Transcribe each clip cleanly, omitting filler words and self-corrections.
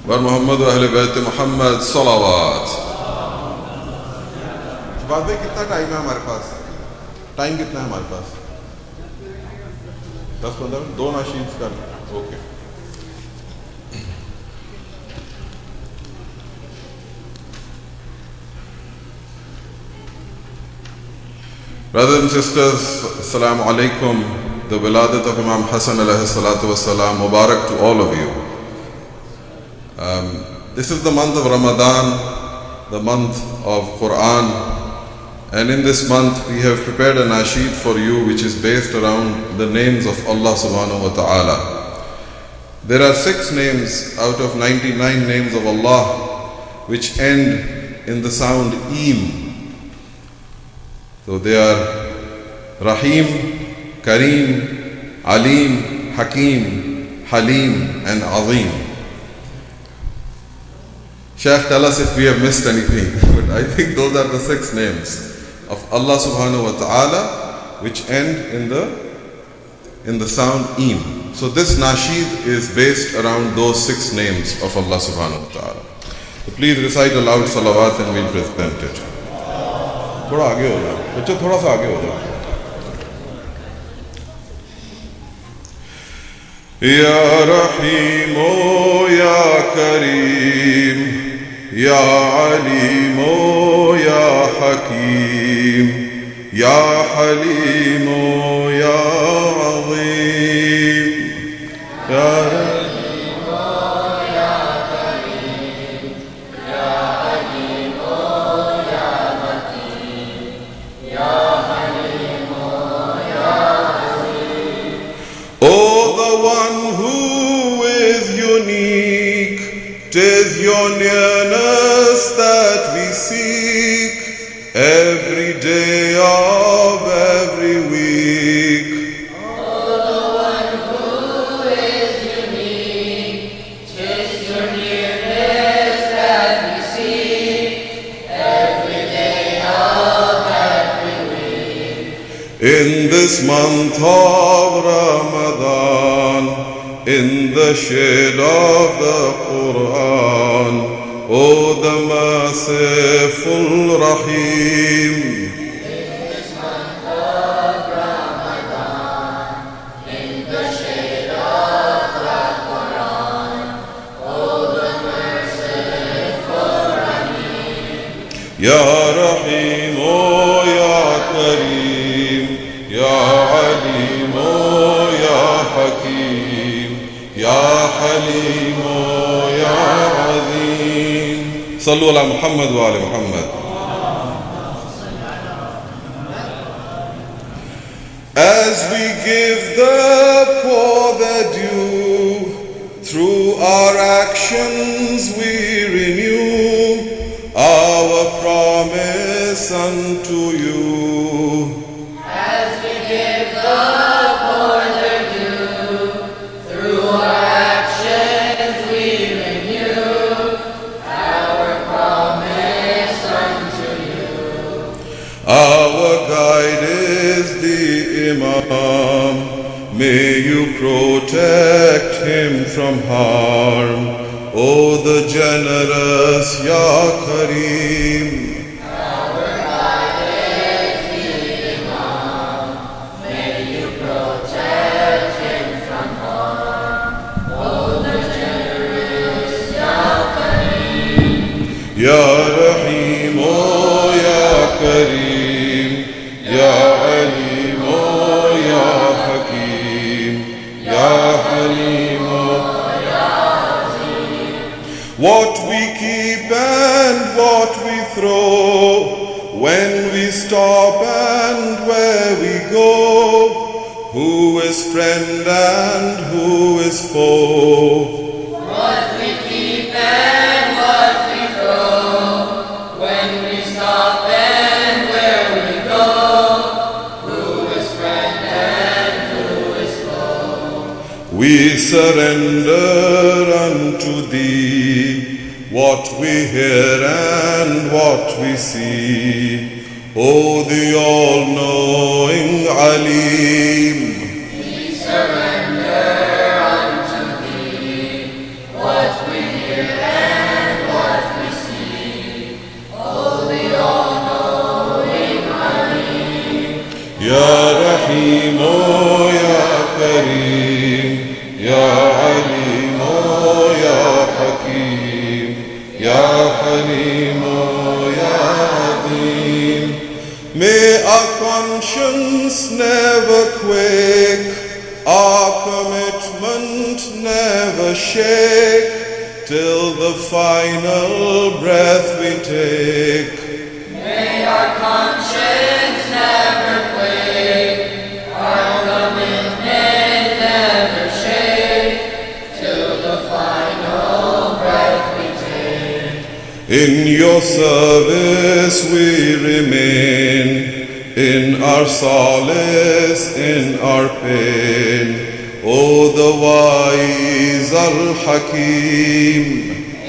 बर मोहम्मद अहले बैत मोहम्मद सलावत। बाद में कितना टाइम है हमारे पास? टाइम कितना है हमारे पास? 10-15 मिनट। 2 नाशीद कर। Okay. Brothers and sisters, Assalamu alaikum. The wiladat of Imam Hassan alayhi salatu wassalam, Mubarak to all of you. This is the month of Ramadan, the month of Quran, and in this month we have prepared a nasheed for you which is based around the names of Allah subhanahu wa ta'ala. There are 6 names out of 99 names of Allah which end in the sound Eem. So they are Rahim, Kareem, Alim, Hakim, Halim and Azim. Shaykh, tell us if we have missed anything. But I think those are the 6 names of Allah subhanahu wa ta'ala which end in the sound Eem. So this nasheed is based around those 6 names of Allah subhanahu wa ta'ala. So please recite aloud salawat and we'll present it. थोड़ा आगे हो जाओ बच्चों, थोड़ा सा आगे हो जाओ. या रहीम या करीम या अलीम या हकीम या हलीम या अज़ीम या Tis your nearness that we seek every day of every week. Oh, the one who is unique, tis your nearness that we seek every day of every week. In this month of Ramadan, in the shade of the Quran, O the merciful Rahim. In this month of Ramadan, in the shade of the Quran, O the merciful Rahim. Ya Rahim, O Ya Kareem, Ya Alim, O Ya Hakim, Ya Halim, Ya Azim. Sallu ala Muhammad wa ala Muhammad. As we give the poor their due, through our actions we renew our promise unto you. As we give the poor their due, through our actions we renew our promise unto you. Our guide is the Imam, may you protect him from harm, O the generous Ya Kareem. Our guide is the Imam, may you protect him from harm, O the generous Ya Kareem. Ya Rahim, O Ya Kareem, Ya Alim, O Ya Hakim, Ya Halim, O Ya Azim. What we keep and what we throw, when we stop and where we go, who is friend and who is foe? What we keep and what we throw, when we stop and where we go, who is friend and who is foe. We surrender unto Thee what we hear and what we see, O the all-knowing Alim. We surrender unto Thee what we hear يا رحيم يا كريم يا عليم يا حكيم يا حليم يا عظيم. May our conscience never quake, our commitment never shake, till the final breath we take. May our conscience never quake, our commitment never shake, till the final breath we take. In your service we remain, in our solace, in our pain. O the wise Al-Hakim,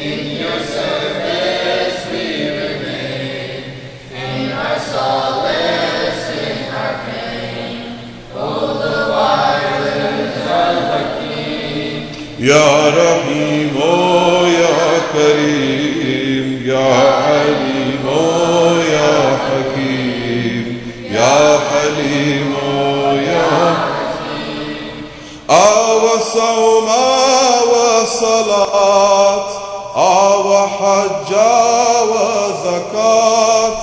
In your service we remain, in our solace, in our pain. O the wise Al-Hakim. Ya Rahim, O Ya Kareem, Ya Alim, O Ya Hakim, Ya Halim, O Ya our Sawm, our Salat, our Hajj, our Zakat,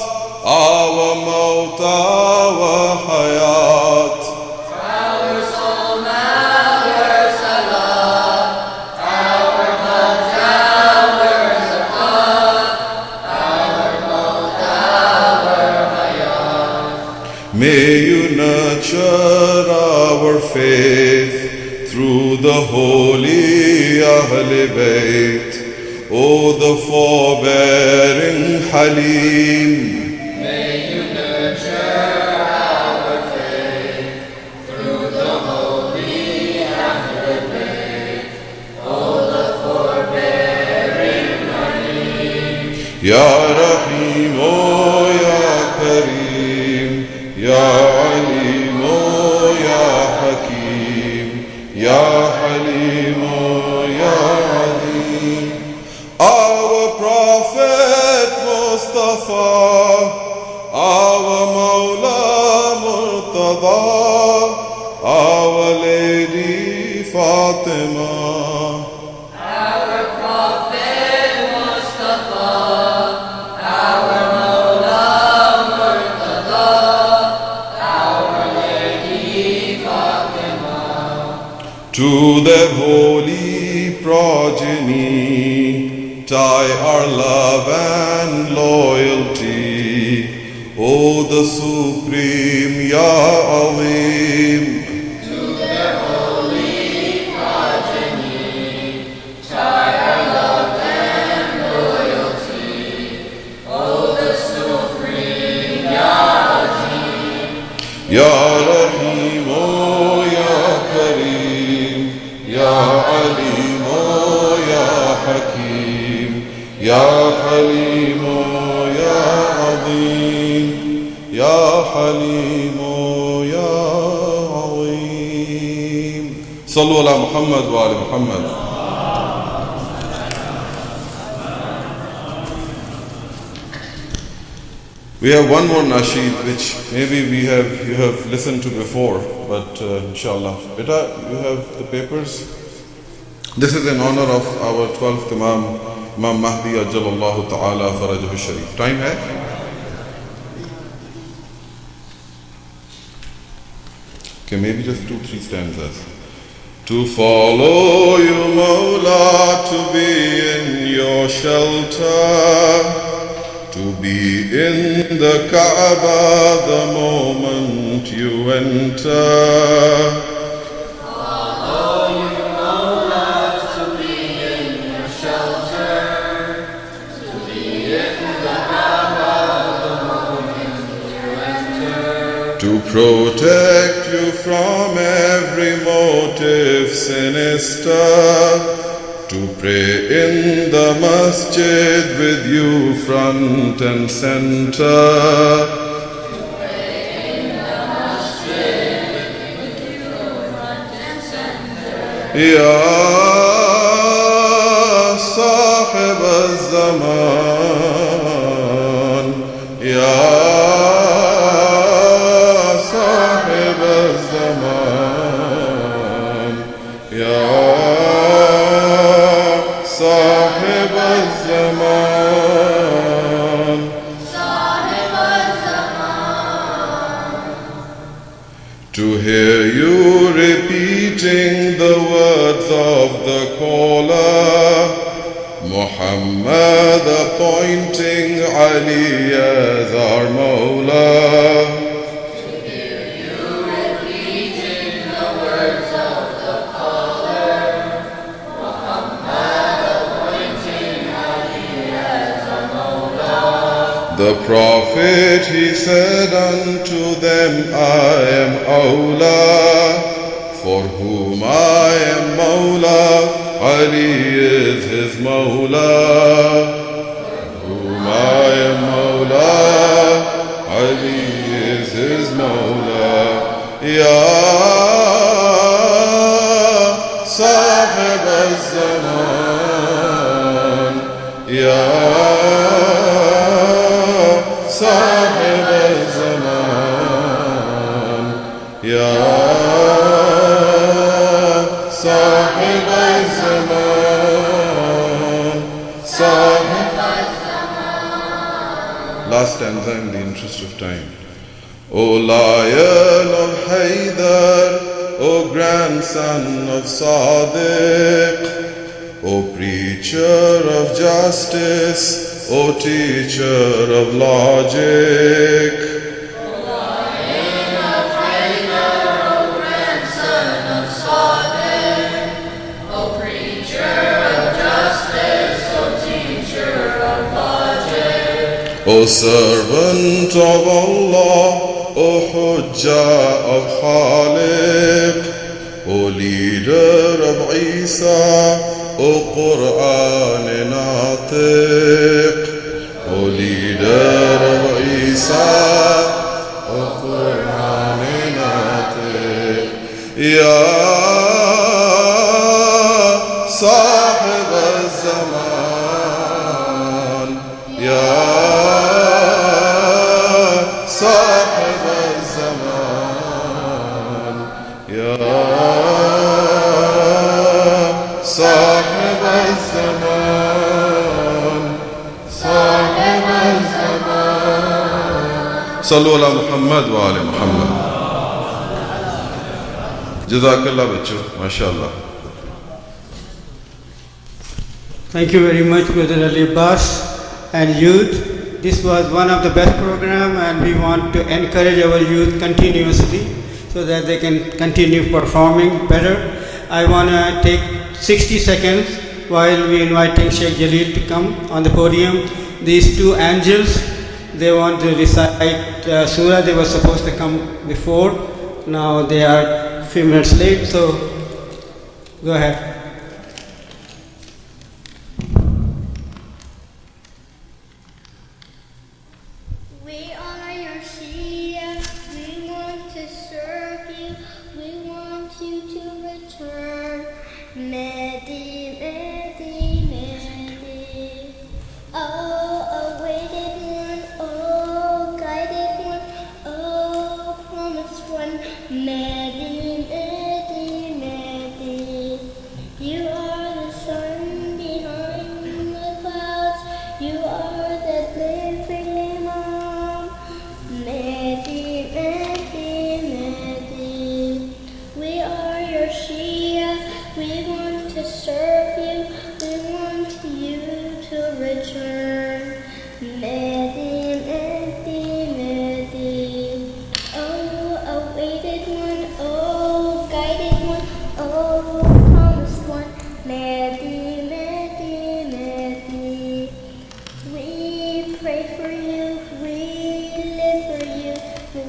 our Maut, our Hayat. Our Sawm, our Salat, our Hajj, our Zakat, our Maut, our Hayat. May you nurture our faith through the holy Ahl Bayt, O the forbearing Halim. May you nurture our faith through the holy Ahlul Bayt, O the forbearing Halim. Ya Rahim, O Ya Kareem, Ya Alim, O Ya Hakim, Ya Halim, O Ya Azim. Our Prophet Mustafa, our Mawla Murtada, our Lady Fatima. Our Prophet Mustafa, our Mawla Murtada, our Lady Fatima. To their holy progeny, tie our love and loyalty, O the Supreme Ya Azim. To their holy progeny, tie our love and loyalty, O the Supreme Ya Azim. Ya Rahim, O Ya Kareem, Ya Alim, O Ya Hakim, Ya Halim, O Ya Azim, Ya Halim, O Ya Azim. Sallu ala Muhammad wa ala Muhammad. We have one more nasheed which maybe you have listened to before, but inshallah. Beta, you have the papers? This is in honor of our 12th Imam, Imam Mahdi Ajjalallahu Ta'ala Farajahu Sharif. Time hai? Okay, maybe just 2-3 stanzas. To follow you, Mawla, to be in your shelter, to be in the Kaaba the moment you enter. Follow you, Mawla, to be in your shelter, to be in the Kaaba the moment you enter. To protect you from every motive sinister, to pray in the masjid with you front and center. Ya Sahib al-Zaman, Ya Sahib الزمان يا صاحب الزمان to hear you repeating the words of the caller, Muhammad appointing Ali as our Mawla. To hear you repeating the words of the caller, Muhammad appointing Ali as our Mawla. The Prophet, he said unto them, I am Awla, for whom I am Mawla, Ali is his Mawla. For whom I am Mawla, Ali is his Mawla. Ya Sahib al-Zaman, Ya صاحب الزمان يا صاحب الزمان صاحب الزمان. Last stanza in the interest of time. O Lion of Haydar, O grandson of Sadiq, O preacher of justice, O teacher of logic, O Lion of Haydar, O grandson of Sadiq, O preacher of justice, O teacher of logic, O servant of Allah, O Hujjah of Khaliq, O leader of Isa, O Quran Natiq, O leader of Isa, O Quran Natiq, Ya Sahib al-Zaman, Ya Sahib al-Zaman, Ya صاحب الزمان صاحب الزمان صلوا على محمد وآل محمد جزاك الله بچو ما شاء الله. Thank you very much, Brother Ali Abbas and youth. This was one of the best programs, and we want to encourage our youth continuously so that they can continue performing better. I want to take 60 seconds while we inviting Sheikh Jalil to come on the podium. These two angels, they want to recite surah. They were supposed to come before. Now they are a few minutes late, so go ahead. We are your Shia, we want to serve you, we want you to return. Mehdi, Mehdi, Mehdi. Oh, awaited one, oh, guided one, oh, promised one. Mehdi, Mehdi, Mehdi. You are the sun behind the clouds, you are the living Imam. Mehdi, Mehdi, Mehdi. We are your Shia, we want to serve you, we want you to return. Mehdi, Mehdi, Mehdi. Oh, awaited one, oh, guided one, oh, promised one. Mehdi, Mehdi, Mehdi. We pray for you, we live for you, we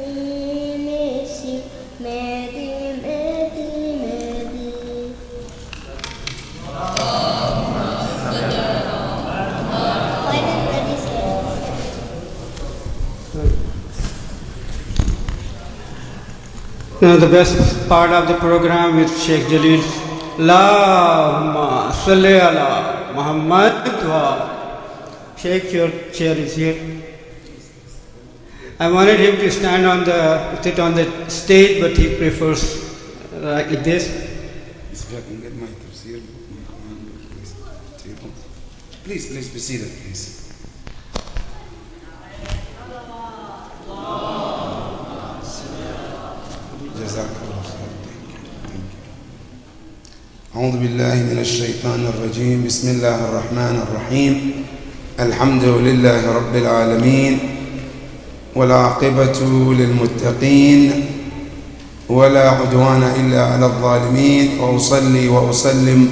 miss you. Mehdi, Mehdi, Mehdi. Why did Mehdi say it? Now the best part of the program is Sheikh Jalil. Allahumma salli ala Muhammad wa. Sheikh, your chair is here. I wanted him to sit on the stage, but he prefers like this. If I can get my tafsir, please be seated, please. جزاك الله خير. Thank you. أعوذ بالله من الشيطان الرجيم. بسم الله الرحمن الرحيم. الحمد لله رب العالمين والعاقبة للمتقين ولا عدوان إلا على الظالمين، وأصلي وأسلم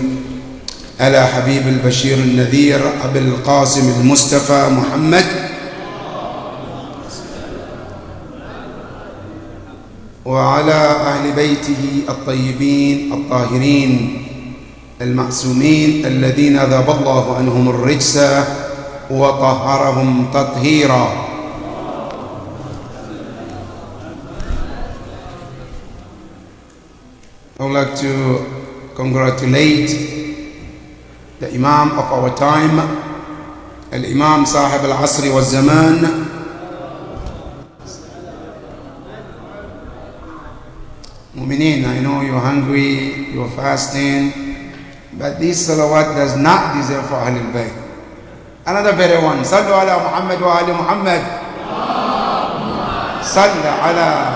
على حبيب البشير النذير أبي القاسم المصطفى محمد وعلى أهل بيته الطيبين الطاهرين المعصومين الذين ذهب الله عنهم الرجس وطهرهم تطهيرا. I would like to congratulate the Imam of our time, Al-Imam Sahib Al-Asri wa Zaman, Mu'mineen, I know you're hungry, you're fasting, but this salawat does not deserve for Ahlul Bayt. Another better one. Sallu ala Muhammad wa ali Muhammad. Sallu ala.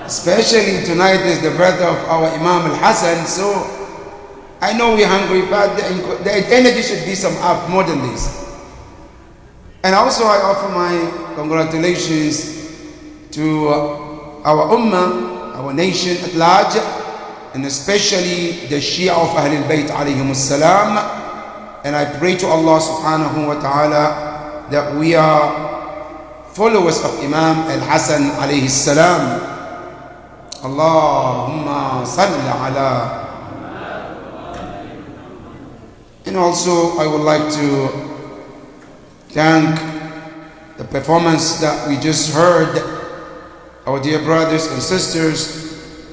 Especially tonight is the birthday of our Imam Al-Hassan, so I know we're hungry, but the energy should be some up more than this. And also I offer my congratulations to our ummah, our nation at large, and especially the Shia of Ahlul Bayt alayhim salam. And I pray to Allah subhanahu wa ta'ala that we are followers of Imam Al-Hassan alayhi salam. Allahumma salli ala. And also I would like to thank the performance that we just heard, our dear brothers and sisters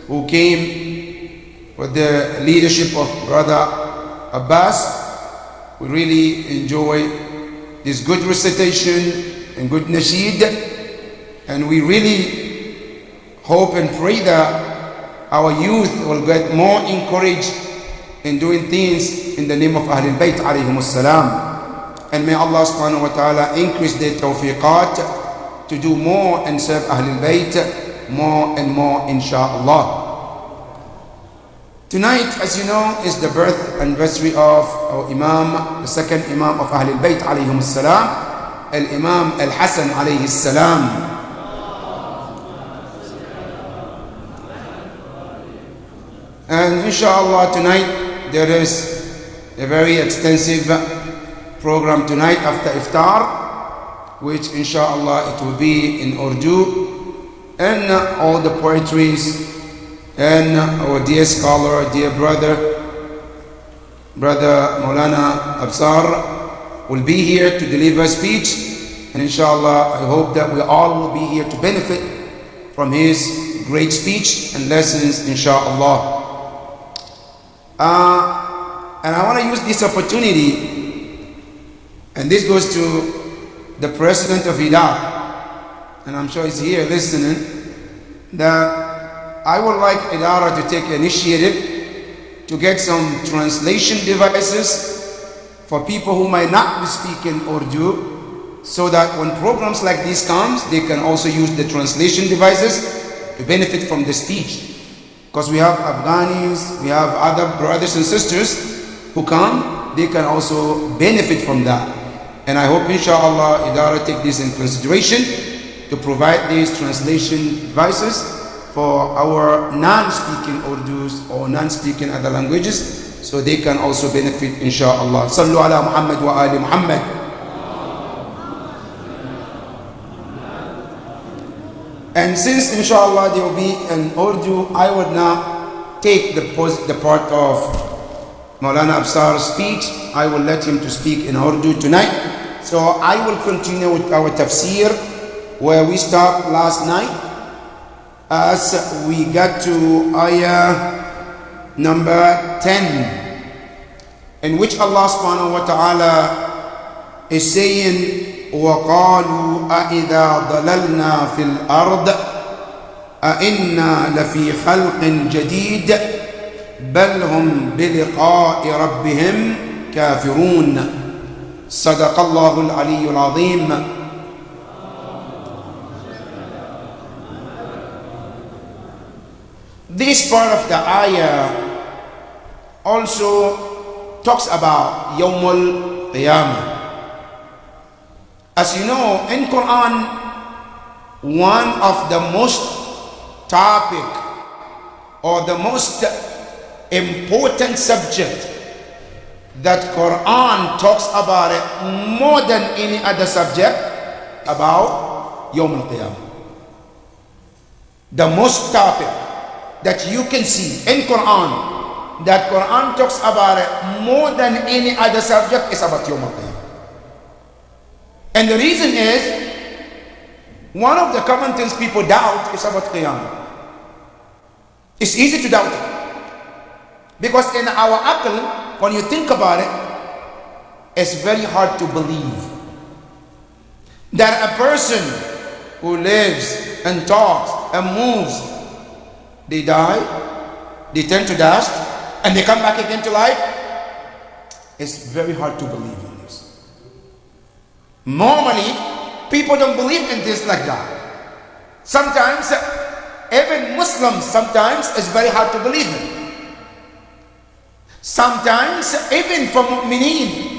who came with the leadership of Brother Abbas. We really enjoy this good recitation and good nasheed, and we really hope and pray that our youth will get more encouraged in doing things in the name of Ahlul Bayt alayhim salam. And may Allah subhanahu wa ta'ala increase their tawfiqat to do more and serve Ahlul Bayt more and more, insha'Allah. Tonight, as you know, is the birth anniversary of our Imam, the second Imam of Ahlul Bayt alayhim salam, Al-Imam Al-Hassan alayhi salam. And inshallah tonight there is a very extensive program tonight after iftar, which inshallah it will be in Urdu, and all the poetries, and our dear scholar, dear brother Maulana Absar will be here to deliver a speech, and inshallah I hope that we all will be here to benefit from his great speech and lessons, inshallah. And I want to use this opportunity, and this goes to the president of Idara, and I'm sure he's here listening, that I would like Idara to take initiative to get some translation devices for people who might not be speaking Urdu, so that when programs like this comes, they can also use the translation devices to benefit from the speech. Because we have Afghanis, we have other brothers and sisters who come, they can also benefit from that. And I hope inshallah Idara take this in consideration to provide these translation devices for our non-speaking Urdus or non-speaking other languages, so they can also benefit, inshallah. Sallu ala Muhammad wa ali Muhammad. And since inshallah there will be an Urdu, I would now take the part of Maulana Absar's speech. I will let him to speak in Urdu tonight. So I will continue with our tafsir where we stopped last night, as we got to ayah number 10, in which Allah subhanahu wa ta'ala is saying وقالوا أإذا ضللنا في الأرض أإنا لفي خلق جديد بل هم بلقاء ربهم كافرون. صدق الله العلي العظيم. This part of the ayah also talks about Yawmul Qiyamah. As you know, in Quran, one of the most topic or the most important subject that Quran talks about it more than any other subject about Yawm al-Qiyamah. The most topic that you can see in Quran, that Quran talks about it more than any other subject, is about Yawm al-Qiyamah. And the reason is, one of the common things people doubt is about Qiyamah. It's easy to doubt it. Because in our aql, when you think about it, it's very hard to believe that a person who lives and talks and moves, they die, they turn to dust, and they come back again to life. It's very hard to believe in this. Normally, people don't believe in this like that. Sometimes, even Muslims, sometimes it's very hard to believe in. Sometimes, even for mu'mineen.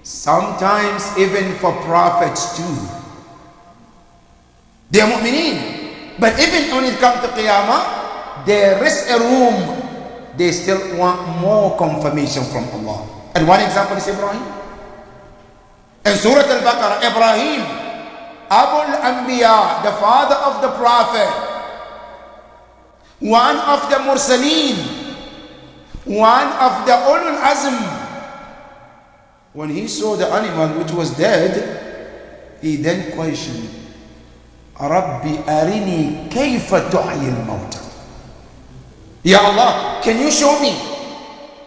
Sometimes, even for prophets too. They are mu'mineen. But even when it comes to Qiyamah, there is a room. They still want more confirmation from Allah. And one example is Ibrahim. In Surah Al-Baqarah, Ibrahim, Abul Anbiya, the father of the prophet, one of the Mursaleen, one of the Ulul Azm, when he saw the animal which was dead, he then questioned, Rabbi arini kayfa tu'yi al-mawta. Ya Allah, can you show me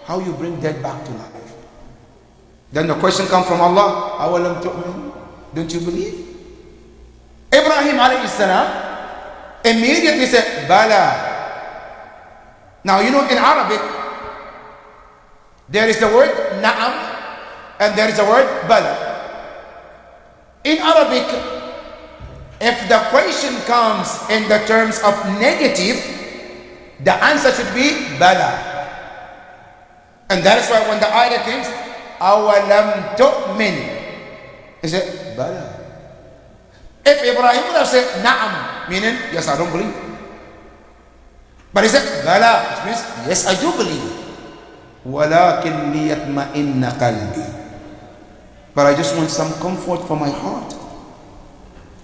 how you bring dead back to life? Then the question comes from Allah, awalam tu'min? Don't you believe? Ibrahim alayhi salam immediately said, Bala. Now you know in Arabic, there is the word na'am and there is the word bala. In Arabic, if the question comes in the terms of negative, the answer should be bala. And that is why when the ayah comes, awalam tu'min, he said bala. If Ibrahim would have said na'am, meaning yes, I don't believe, but he said bala, which means yes, I do believe. Walakin liyatma'inna qalbi, but I just want some comfort for my heart.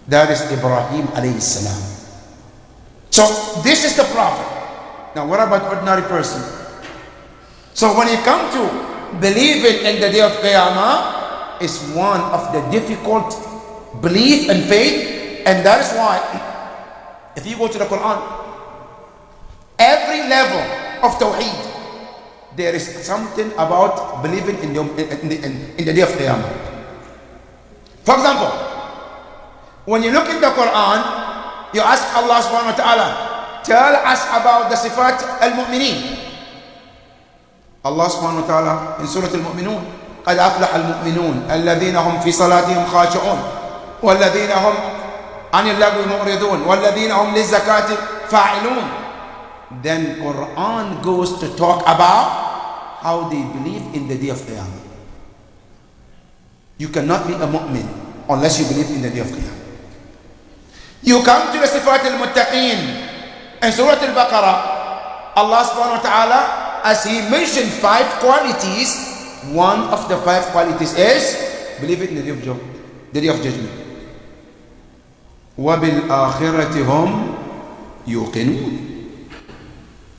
That is Ibrahim alayhi salam. So this is the prophet. Now what about ordinary person? So when you come to believing in the day of Qiyamah, it's one of the difficult belief and faith, and that is why if you go to the Quran, every level of Tawheed, there is something about believing in the day of Qiyamah. For example, when you look in the Quran, you ask Allah subhanahu wa ta'ala, tell us about the sifat al-mu'mineen. Allah subhanahu wa ta'ala in Surah al-Mu'minun, قد أفلح المؤمنون الذين هم في صلاتهم خاشعون والذين هم عن اللغو معرضون والذين هم للزكاة فاعلون. Then Quran goes to talk about how they believe in the day of Qiyamah. You cannot be a mu'min unless you believe in the day of Qiyamah. You come to the Sifat al-Muttaqeen in Surah Al-Baqarah, Allah subhanahu wa ta'ala, as He mentioned 5 qualities, one of the 5 qualities is believe in the day of judgment. وَبِالْآخِرَةِ هُمْ يُوقِنُونَ.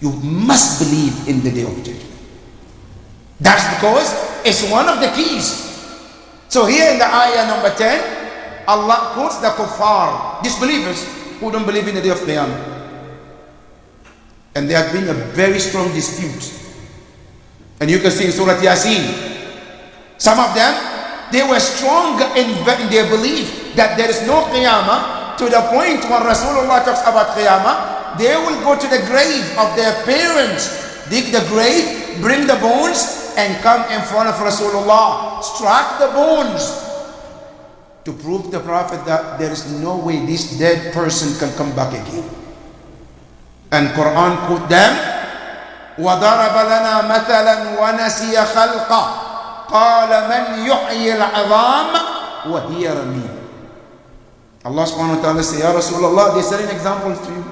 You must believe in the day of judgment. That's because it's one of the keys. So here in the ayah number 10, Allah quotes the kuffar, disbelievers who don't believe in the day of Qiyamah. And there has been a very strong dispute. And you can see in Surah Yasin, some of them, They were strong in their belief that there is no Qiyamah, to the point when Rasulullah talks about Qiyamah, they will go to the grave of their parents, dig the grave, bring the bones, and come in front of Rasulullah, strike the bones, to prove the Prophet that there is no way this dead person can come back again. And Quran quote them, وَضَرَبَ لَنَا مَثَلًا وَنَسِيَ خَلْقًا قَالَ مَنْ يُحْيِي الْعِظَامَ وَهِيَ رَمِيمٌ. Allah subhanahu wa ta'ala say, Ya Rasulullah, they're setting examples to you.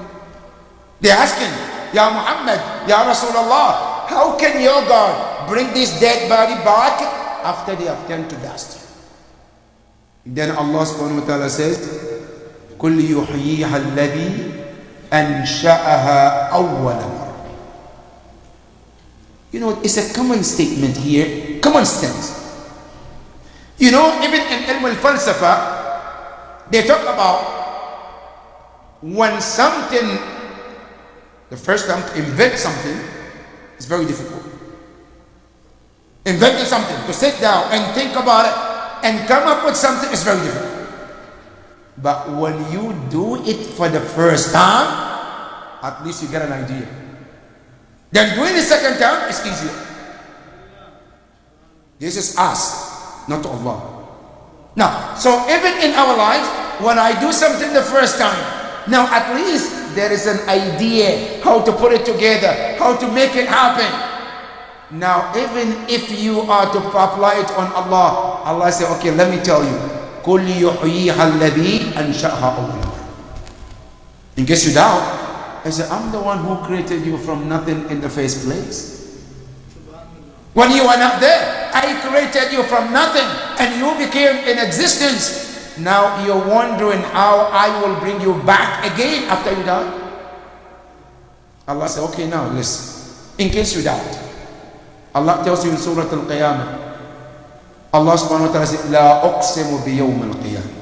They're asking, Ya Muhammad, Ya Rasulullah, how can your God bring this dead body back after they have turned to dust? Then Allah subhanahu wa ta'ala says, قُلْ يُحْيِيهَا الَّذِي أَنْشَأَهَا أَوَّلَ مَرَّةٍ. You know, it's a common statement here, common sense. You know, even in Ilm al-Falsafa, they talk about when something, the first time to invent something is very difficult. Inventing something, to sit down and think about it and come up with something is very difficult. But when you do it for the first time, at least you get an idea. Then doing the second time is easier. This is us, not Allah. Now, so even in our lives, when I do something the first time, now at least there is an idea how to put it together, how to make it happen. Now, even if you are to apply it on Allah, Allah say, okay, let me tell you, قُلْ يُحْيِيهَا الَّذِي أَنْشَأَهَا أَوَّلَ. In case you doubt, I say, I'm the one who created you from nothing in the first place. When you were not there, I created you from nothing and you became in existence. Now you're wondering how I will bring you back again after you die. Allah said, okay, now listen. In case you doubt, Allah tells you in Surah Al-Qiyamah, Allah subhanahu wa ta'ala says, لا أقسم بيوم القيامة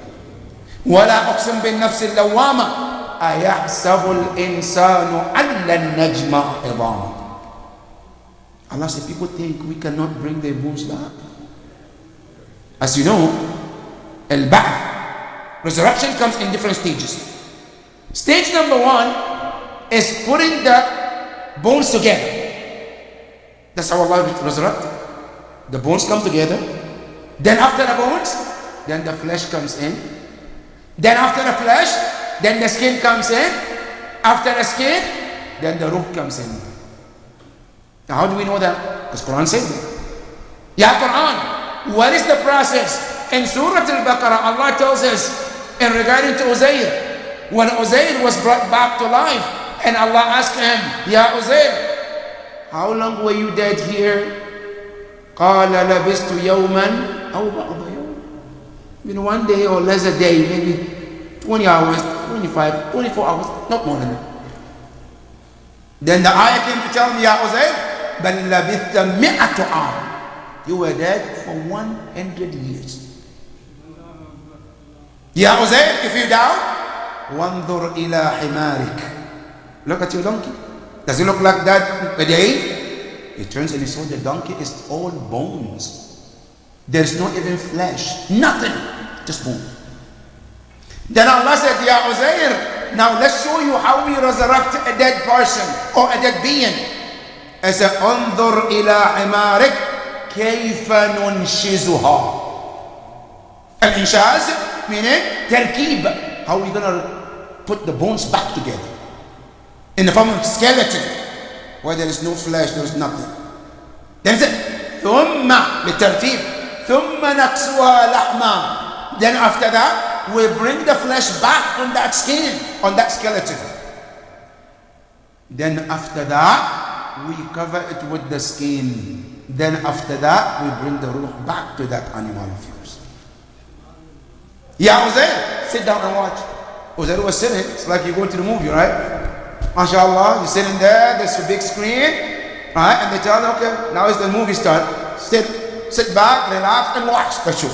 ولا أقسم بالنفس اللوامة أيحسب الإنسان أن لن نجمع عظامه. Allah said, people think we cannot bring their bones back. As you know, al-ba'th, resurrection comes in different stages. Stage number one is putting the bones together. That's how Allah will resurrect. The bones come together. Then after the bones, then the flesh comes in. Then after the flesh, then the skin comes in. After the skin, then the ruh comes in. Now how do we know that? Because Quran says that. Ya Quran, what is the process? In Surah Al-Baqarah, Allah tells us in regarding to Uzair, when Uzair was brought back to life, and Allah asked him, Ya Uzair, how long were you dead here? قال لبست يوما أو بعض يوم. You know, one day or less a day, maybe 20 hours, 25, 24 hours, not more than that. Then the ayah came to tell me, Ya Uzair, بل لبثت 100 عام. You were dead for 100 years. Ya Uzair, if you doubt, وانظر إلى حمارك. Look at your donkey. Does it look like that a day? He turns and he saw the donkey is all bones. There's not even flesh. Nothing. Just bone. Then Allah said, Ya Uzair, now let's show you how we resurrect a dead person or a dead being. I said, انظر إلى حمارك كيف ننشزها. Al-inshaz meaning terkib. How are we going to put the bones back together? In the form of skeleton, where there is no flesh, there is nothing. Then it said, ثم بالترتيب ثم نكسوها لحما. Then after that, we bring the flesh back on that skin, on that skeleton. Then after that, we cover it with the skin. Then after that, we bring the ruh back to that animal of yours. Ya Uzair, sit down and watch. Uzair was sitting. It's like you go to the movie, right? MashaAllah, you're sitting there, there's a big screen, right? And they tell you, okay, now is the movie start. Sit back, relax, and watch the show.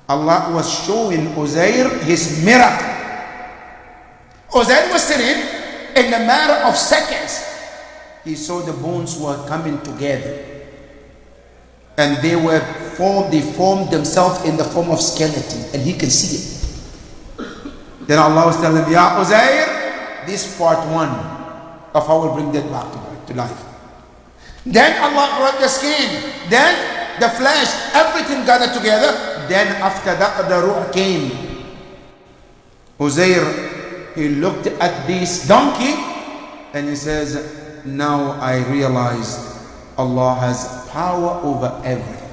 Allah was showing Uzair his miracle. Uzair was sitting, in a matter of seconds, he saw the bones were coming together. And they formed themselves in the form of skeleton, and he can see it. Then Allah was telling him, Ya Uzair, this part 1 of how we'll bring that back to life. Then Allah brought the skin, then the flesh, everything gathered together. Then after that the ruh came. Uzair, he looked at this donkey and he says, now I realize Allah has power over everything.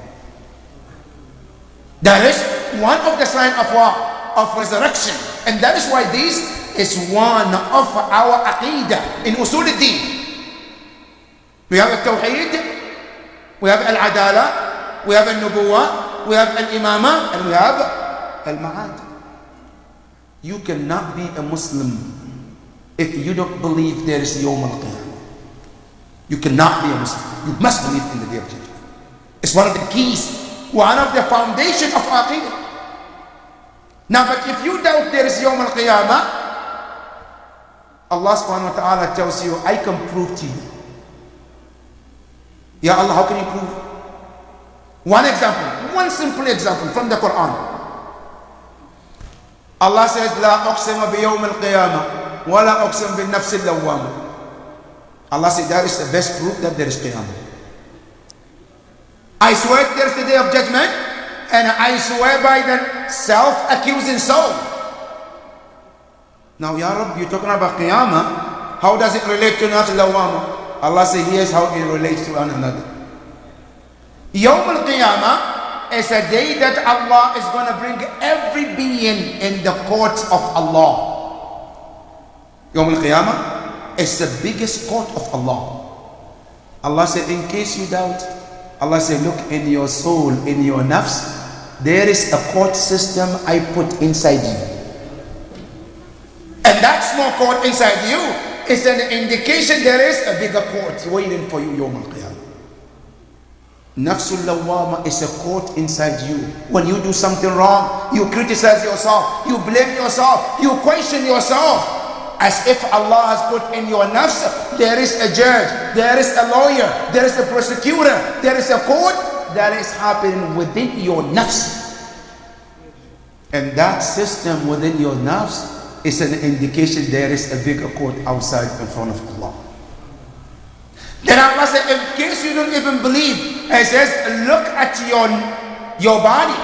That is one of the signs of what? Of resurrection. And that is why this is one of our aqidah in usul al-din. We have al-tawheed, we have al-adala, we have al-nubuwah, we have al-imama, and we have al-ma'ad. You cannot be a Muslim if you don't believe there is Yawm al-Qiyamah. You cannot be a Muslim. You must believe in the Day of Judgment. It's one of the keys, one of the foundation of aqidah. Now, but if you doubt there is Yawm al-Qiyamah, Allah subhanahu wa ta'ala tells you, I can prove to you. Ya Allah, how can you prove? One example, one simple example from the Quran. Allah says, La uqsima bi yawm al-qiyamah, wa la uqsim bin nafs al-lawwama. Allah said that is the best proof that there is qiyamah. I swear there is the day of judgment, and I swear by the self-accusing soul. Now, Ya Rabbi, you're talking about qiyamah. How does it relate to nafs al-lawwama? Allah says, here's how it relates to one another. Yawm al-qiyamah is a day that Allah is going to bring every being in the court of Allah. Yawm al-Qiyamah is the biggest court of Allah. Allah said, in case you doubt, Allah said, look in your soul, in your nafs, there is a court system I put inside you. And that small court inside you is an indication there is a bigger court waiting for you, Yawm al-Qiyamah. Nafsul Lawwama is a court inside you. When you do something wrong, you criticize yourself, you blame yourself, you question yourself. As if Allah has put in your nafs, there is a judge, there is a lawyer, there is a prosecutor, there is a court that is happening within your nafs. And that system within your nafs is an indication there is a bigger court outside in front of Allah. Then Allah said, in case you don't even believe, He says, look at your body.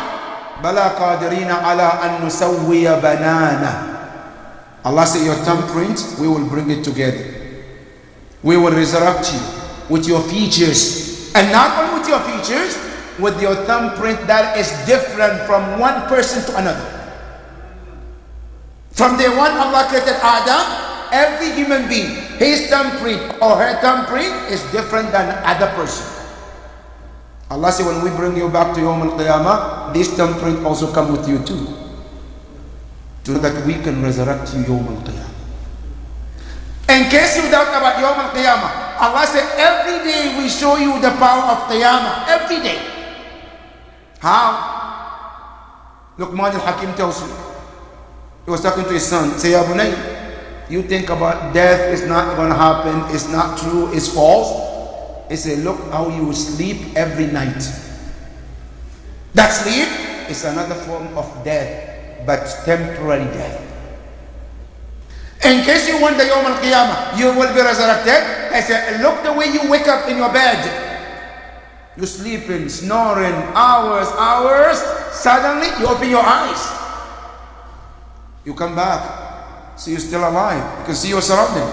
Bala qadirina ala an nusawwiya banana. Allah said, your thumbprint, we will bring it together. We will resurrect you with your features. And not only with your features, with your thumbprint that is different from one person to another. From day one, Allah created Adam. Every human being, his thumbprint or her thumbprint is different than other person. Allah said, when we bring you back to Yawm al-Qiyamah, this thumbprint also come with you too. So that we can resurrect you Yawm al-Qiyamah. In case you doubt about Yawm al-Qiyamah, Allah said, every day we show you the power of Qiyamah. Every day. How? Luqman al-Hakim tells you. He was talking to his son. Say, Ya Bunay, you think about death is not going to happen, it's not true, it's false. He said, look how you sleep every night. That sleep is another form of death, but temporary death. In case you want the Yawm al-Qiyamah, you will be resurrected. I said, look the way you wake up in your bed. You're sleeping, snoring, hours. Suddenly, you open your eyes. You come back. So you're still alive. You can see your surrounding.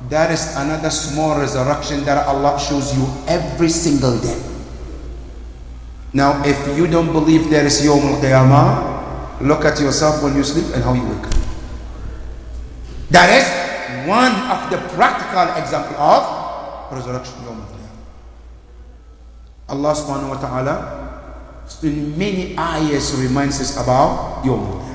That is another small resurrection that Allah shows you every single day. Now, if you don't believe there is Yawm al-Qiyamah, look at yourself when you sleep and how you wake up. That is one of the practical example of resurrection Yawm al-Qiyamah. Allah subhanahu wa ta'ala in many ayahs reminds us about Yawm al-Qiyamah.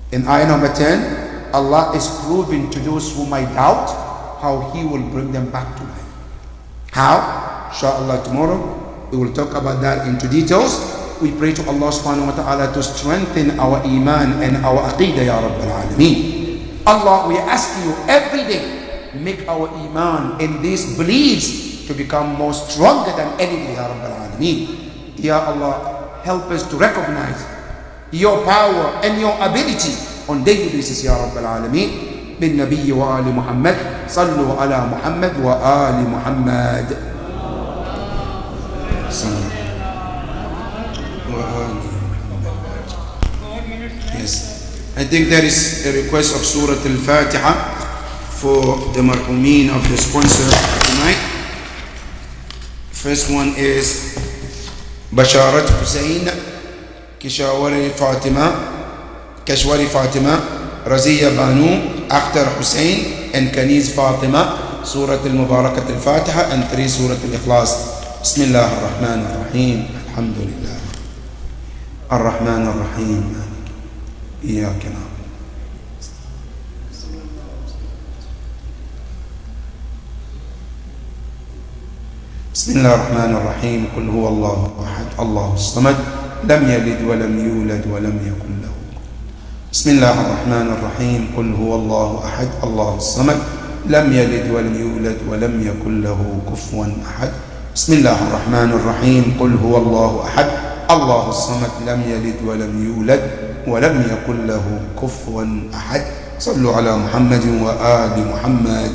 In ayah number 10, Allah is proving to those who might doubt how He will bring them back to life. How? Inshallah, tomorrow we will talk about that into details. We pray to Allah subhanahu wa ta'ala to strengthen our iman and our aqidah, Ya Rabbil Alameen. Allah, we ask you every day, make our iman in these beliefs to become more stronger than anything, Ya Rabbal Alameen. Ya Allah, help us to recognize your power and your ability on daily basis, Ya Rabbal Alameen. بالنبي وآل محمد صلوا على محمد وآل محمد. Yes, I think there is a request of Surah Al-Fatiha for the marhumin of the sponsor tonight. First one is Basharat Hussein, Kishawari Fatima, Razia Banu, Akhtar Hussein, and Kaniz Fatima. Surah Al-Mubarakat Al-Fatiha and 3 Surah Al-Ikhlas. Bismillah ar-Rahman ar-Rahim. Alhamdulillah. Ar-Rahman ar-Rahim. إياك نعبد. بسم الله الرحمن الرحيم. قل هو الله أحد الله الصمد لم يلد ولم يولد ولم يكن له. بسم الله الرحمن الرحيم. قل هو الله أحد الله الصمد لم يلد ولم يولد ولم يكن له كفوا أحد. بسم الله الرحمن الرحيم. قل هو الله أحد الله الصمد لم يلد ولم يولد ولم يكن له كفوا أحد. صلوا على محمد وآل محمد.